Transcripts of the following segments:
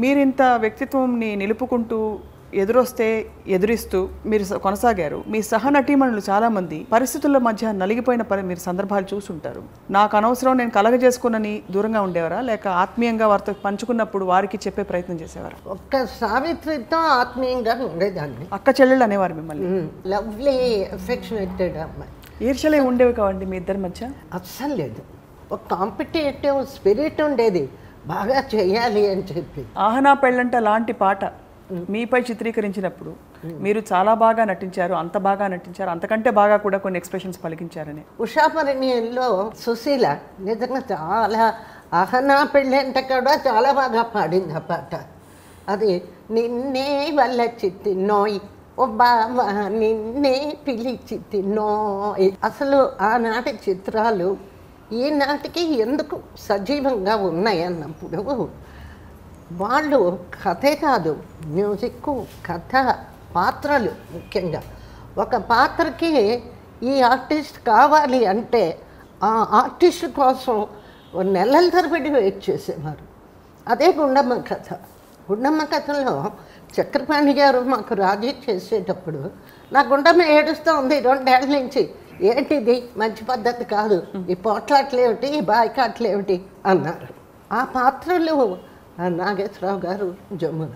మీరింత వ్యక్తిత్వంని నిలుపుకుంటూ ఎదురొస్తే ఎదురిస్తూ మీరు కొనసాగారు. మీ సహనటీమణులు చాలామంది పరిస్థితుల మధ్య నలిగిపోయిన మీరు సందర్భాలు చూసుంటారు. నాకు అనవసరం, నేను కలగజేసుకున్నని దూరంగా ఉండేవారా, లేక ఆత్మీయంగా వారితో పంచుకున్నప్పుడు వారికి చెప్పే ప్రయత్నం చేసేవారా? ఒక్క సావిత్రితో ఆత్మీయంగా ఉండేదాన్ని. అక్క చెల్లెళ్ళు అనేవారు మిమ్మల్ని? లవ్లీ అఫెక్షనేటెడ్ అమ్మాయి. ఈర్ష్యలే ఉండేవి కావండి మీ ఇద్దరి మధ్య? అస్సలు లేదు. ఒక కాంపిటేటివ్ స్పిరిట్ ఉండేది, బాగా చేయాలి అని చెప్పి. ఆహనా పెళ్ళంట లాంటి పాట మీపై చిత్రీకరించినప్పుడు మీరు చాలా బాగా నటించారు, అంత బాగా నటించారు, అంతకంటే బాగా కూడా కొన్ని ఎక్స్ప్రెషన్స్ పలికించారని. ఉషాపరిణయంలో సుశీల నిజంగా చాలా, ఆహనా పెళ్ళంటే కూడా చాలా బాగా పాడింది ఆ పాట. అది నిన్నే వల్ల చిత్తి నోయ్ ఓ బాబా నిన్నే పిలిచితి నోయ్. అసలు ఆనాటి చిత్రాలు ఈనాటికి ఎందుకు సజీవంగా ఉన్నాయన్నప్పుడు వాళ్ళు కథే కాదు, మ్యూజిక్, కథ, పాత్రలు. ముఖ్యంగా ఒక పాత్రకి ఈ ఆర్టిస్ట్ కావాలి అంటే ఆ ఆర్టిస్ట్ కోసం నెలల తరబడి వెయిట్ చేసేవారు. అదే గుండమ్మ కథ. గుండమ్మ కథలో చక్రపాణి గారు మాకు రాజీ చేసేటప్పుడు నా గుండమ్మ ఏడుస్తూ ఉంది 2 ఏళ్ళ నుంచి, ఏంటిది మంచి పద్ధతి కాదు, ఈ పోట్లాట్లేమిటి, ఈ బాయ్కాట్లేమిటి అన్నారు. ఆ పాత్రలు నాగేశ్వరరావు గారు జమున,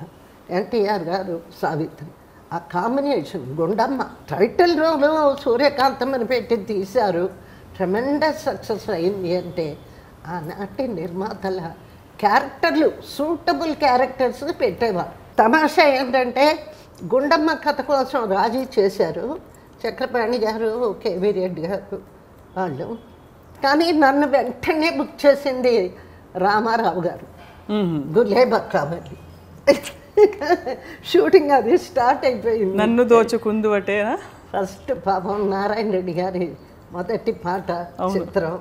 ఎన్టీఆర్ గారు సావిత్రి, ఆ కాంబినేషన్. గుండమ్మ టైటిల్ రోలు సూర్యకాంతమని పెట్టి తీశారు. ట్రెమెండస్ సక్సెస్ అయింది. అంటే ఆనాటి నిర్మాతల క్యారెక్టర్లు, సూటబుల్ క్యారెక్టర్స్ పెట్టేవారు. తమాషా ఏంటంటే గుండమ్మ కథ కోసం రాజీ చేశారు చక్రపాణి గారు, కేవీ రెడ్డి గారు వాళ్ళు. కానీ నన్ను వెంటనే బుక్ చేసింది రామారావు గారు, గులేబర్ కావాలి. షూటింగ్ అది స్టార్ట్ అయిపోయింది. నన్ను దోచుకుందు అటేనా? ఫస్ట్ పాపం నారాయణ రెడ్డి గారి మొదటి పాట చిత్రం.